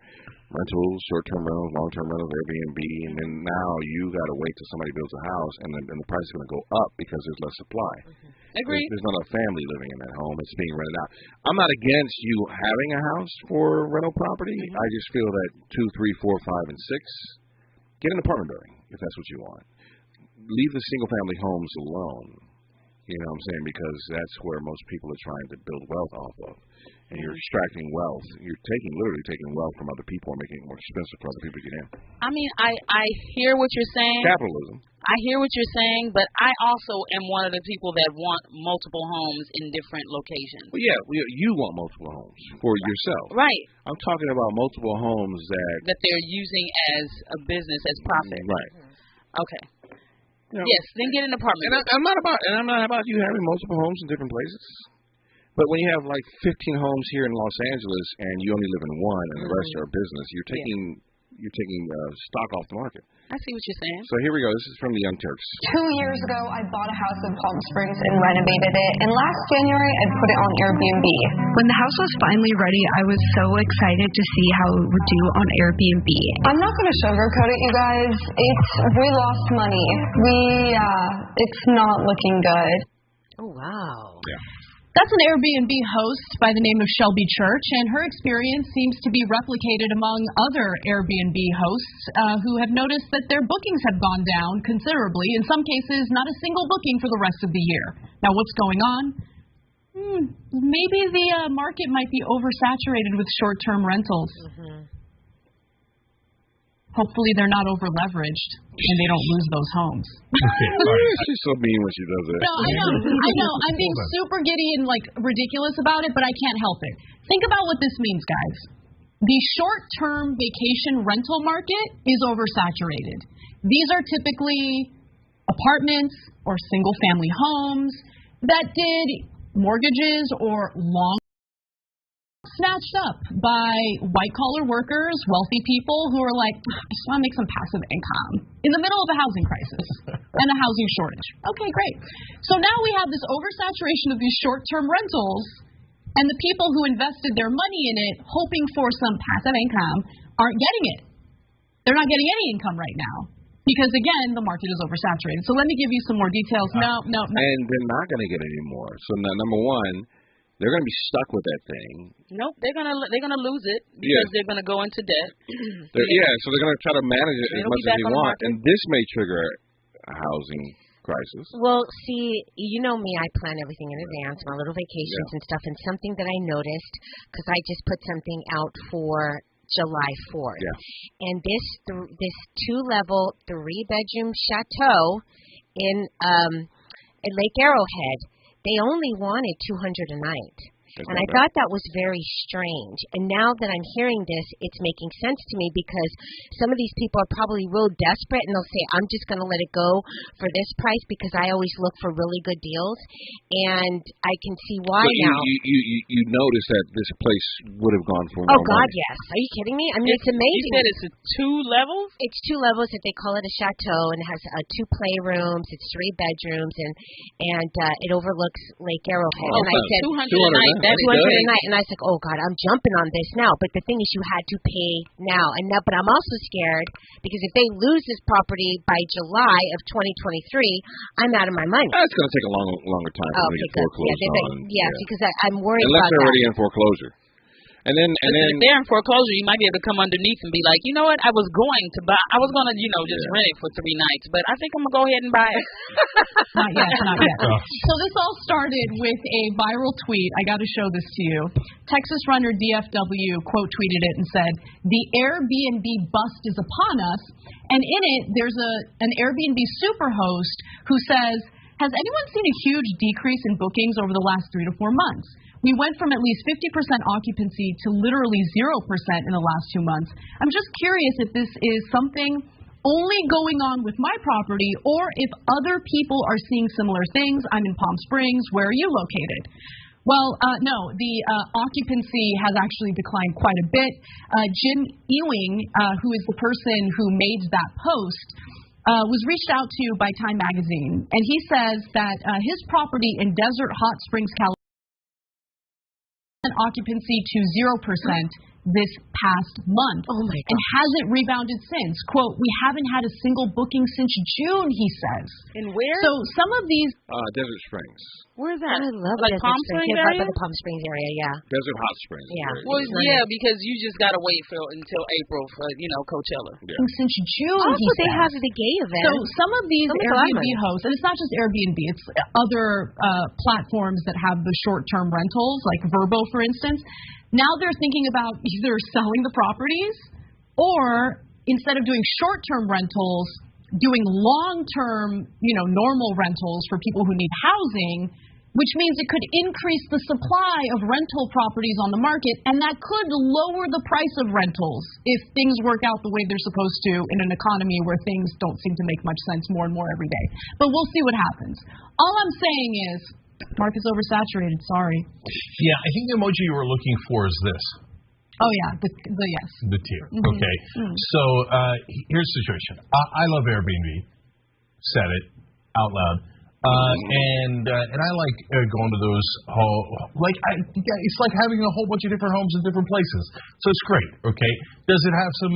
rentals, short-term rentals, long-term rentals, Airbnb, and then now you got to wait till somebody builds a house, and then the price is going to go up because there's less supply. Agree. There's not a family living in that home. It's being rented out. I'm not against you having a house for rental property. I just feel that 2, 3, 4, 5, and 6, get an apartment building if that's what you want. Leave the single-family homes alone. You know what I'm saying? Because that's where most people are trying to build wealth off of. And you're extracting wealth. You're literally taking wealth from other people and making it more expensive for other people to get in. I mean, I hear what you're saying. Capitalism. I hear what you're saying, but I also am one of the people that want multiple homes in different locations. Well, yeah, you want multiple homes for yourself. Right. I'm talking about multiple homes that they're using as a business, as profit. Right. Okay. Yes, then get an apartment. And I'm not about you having multiple homes in different places. But when you have like 15 homes here in Los Angeles and you only live in one and the rest are business, you're taking stock off the market. I see what you're saying. So here we go. This is from the Young Turks. 2 years ago, I bought a house in Palm Springs and renovated it. And last January, I put it on Airbnb. When the house was finally ready, I was so excited to see how it would do on Airbnb. I'm not going to sugarcoat it, you guys. We lost money. It's not looking good. Oh, wow. Yeah. That's an Airbnb host by the name of Shelby Church, and her experience seems to be replicated among other Airbnb hosts who have noticed that their bookings have gone down considerably, in some cases not a single booking for the rest of the year. Now, what's going on? Maybe the market might be oversaturated with short-term rentals. Hopefully they're not over-leveraged and they don't lose those homes. She's so mean when she does it. No, I know. I'm being super giddy and ridiculous about it, but I can't help it. Think about what this means, guys. The short-term vacation rental market is oversaturated. These are typically apartments or single-family homes that did mortgages or long snatched up by white-collar workers, wealthy people who are like, I just want to make some passive income in the middle of a housing crisis and a housing shortage. Okay, great. So now we have this oversaturation of these short-term rentals, and the people who invested their money in it, hoping for some passive income, aren't getting it. They're not getting any income right now because, again, the market is oversaturated. So let me give you some more details. No. And they're not going to get any more. So now, number one, they're going to be stuck with that thing. Nope, they're gonna lose it because they're gonna go into debt. So they're going to try to manage it as much as they want, and this may trigger a housing crisis. Well, see, you know me, I plan everything in advance, my little vacations and stuff, and something that I noticed, because I just put something out for July 4th, and this 2-level, 3-bedroom chateau in Lake Arrowhead, they only wanted $200 a night. And I thought that was very strange. And now that I'm hearing this, it's making sense to me because some of these people are probably real desperate and they'll say, I'm just going to let it go for this price because I always look for really good deals. And I can see why now. You notice that this place would have gone for more God, money. Yes. Are you kidding me? I mean, it's amazing. You said it's 2 levels? It's 2 levels that they call it a chateau, and it has 2 playrooms, it's 3 bedrooms, and it overlooks Lake Arrowhead. Oh, and I said, $200 a night. That's $200 a night, and I was like, oh God, I'm jumping on this now. But the thing is, you had to pay now, but I'm also scared because if they lose this property by July of 2023, I'm out of my money. It's going to take a longer time for them to get foreclosed on. Yes, because I'm worried unless about they're that. already in foreclosure. And then if they're in foreclosure, you might be able to come underneath and be like, you know what, I was going to just rent it for 3 nights, but I think I'm gonna go ahead and buy it. Not yet. So this all started with a viral tweet. I got to show this to you. Texas runner DFW quote tweeted it and said, "The Airbnb bust is upon us," and in it there's an Airbnb superhost who says, "Has anyone seen a huge decrease in bookings over the last 3 to 4 months? We went from at least 50% occupancy to literally 0% in the last 2 months. I'm just curious if this is something only going on with my property or if other people are seeing similar things. I'm in Palm Springs. Where are you located?" Well, no, the occupancy has actually declined quite a bit. Jim Ewing, who is the person who made that post, was reached out to by Time Magazine, and he says that his property in Desert Hot Springs, California, occupancy to 0% this past month. Oh my God. And hasn't rebounded since. Quote, "We haven't had a single booking since June," he says. And where? So some of these Desert Springs. Where's that? I love like Desert Palm Springs. Springs Right area? by the Palm Springs area, yeah. Desert Hot Springs. Yeah. Well, yeah, because you just gotta wait until April for Coachella. Yeah. Since June, also, he they says. have the gay event. So some of these Airbnb hosts, and it's not just Airbnb, it's other platforms that have the short-term rentals, like Vrbo, for instance. Now they're thinking about either selling the properties or instead of doing short-term rentals, doing long-term, normal rentals for people who need housing, which means it could increase the supply of rental properties on the market, and that could lower the price of rentals if things work out the way they're supposed to in an economy where things don't seem to make much sense more and more every day. But we'll see what happens. All I'm saying is, market's oversaturated, sorry. Yeah, I think the emoji you were looking for is this. Oh, yeah, the yes. The tier, okay. So here's the situation. I love Airbnb. Said it out loud. And I like going to those it's like having a whole bunch of different homes in different places. So it's great, okay? Does it have some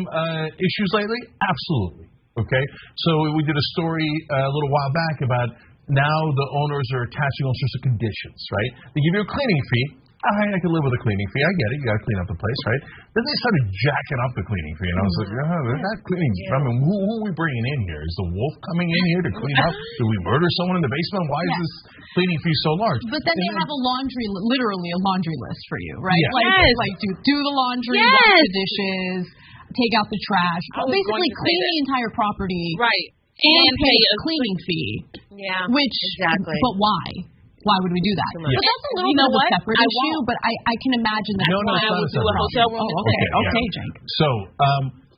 issues lately? Absolutely, okay? So we did a story a little while back about now the owners are attaching all sorts of conditions, right? They give you a cleaning fee. I can live with a cleaning fee. I get it. You got to clean up the place, right? Then they started jacking up the cleaning fee, and I was like, they're not cleaning. I mean, who are we bringing in here? Is the wolf coming in here to clean up? Do we murder someone in the basement? Why is this cleaning fee so large? But then they have literally a laundry list for you, right? Yeah. Like do the laundry, wash the dishes, take out the trash. Basically, clean the entire property. Right. And pay a cleaning fee. Yeah. Which, but why? Why would we do that? Yeah. But that's a little bit of a separate issue, but I can imagine that. No, I would do a hotel room. Oh, okay, Jake.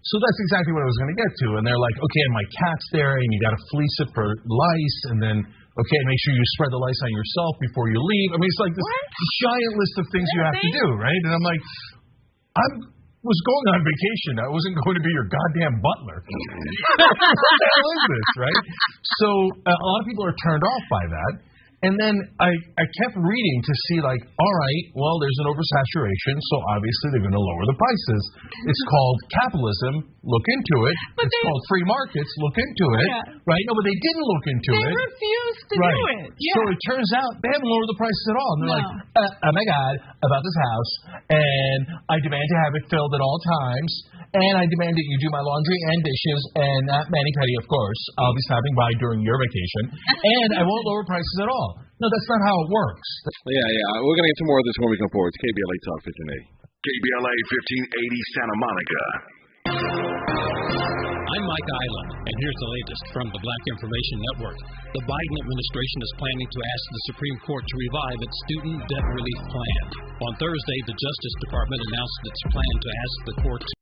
So that's exactly what I was going to get to. And they're like, okay, and my cat's there, and you got to fleece it for lice, and then, okay, make sure you spread the lice on yourself before you leave. I mean, it's like this giant list of things you have to do, right? And I'm like, I was going on vacation. I wasn't going to be your goddamn butler. What the hell is this, right? So a lot of people are turned off by that. And then I kept reading to see, like, all right, well, there's an oversaturation, so obviously they're going to lower the prices. It's called capitalism. Look into it. It's called free markets. Look into it. Right? No, but they didn't look into it. They refused to do it. Yeah. So it turns out they haven't lowered the prices at all. And they're like, oh, my God, about this house, and I demand to have it filled at all times, and I demand that you do my laundry and dishes, and not mani-pedi, of course. I'll be stopping by during your vacation, and I won't lower prices at all. No, that's not how it works. Yeah. We're going to get to more of this when we come forward. It's KBLA Talk 1580. KBLA 1580 Santa Monica. I'm Mike Island, and here's the latest from the Black Information Network. The Biden administration is planning to ask the Supreme Court to revive its student debt relief plan. On Thursday, the Justice Department announced its plan to ask the court to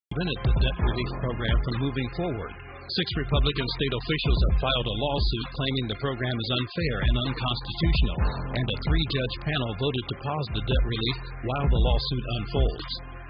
prevent the debt relief program from moving forward. 6 Republican state officials have filed a lawsuit claiming the program is unfair and unconstitutional, and a 3-judge panel voted to pause the debt relief while the lawsuit unfolds.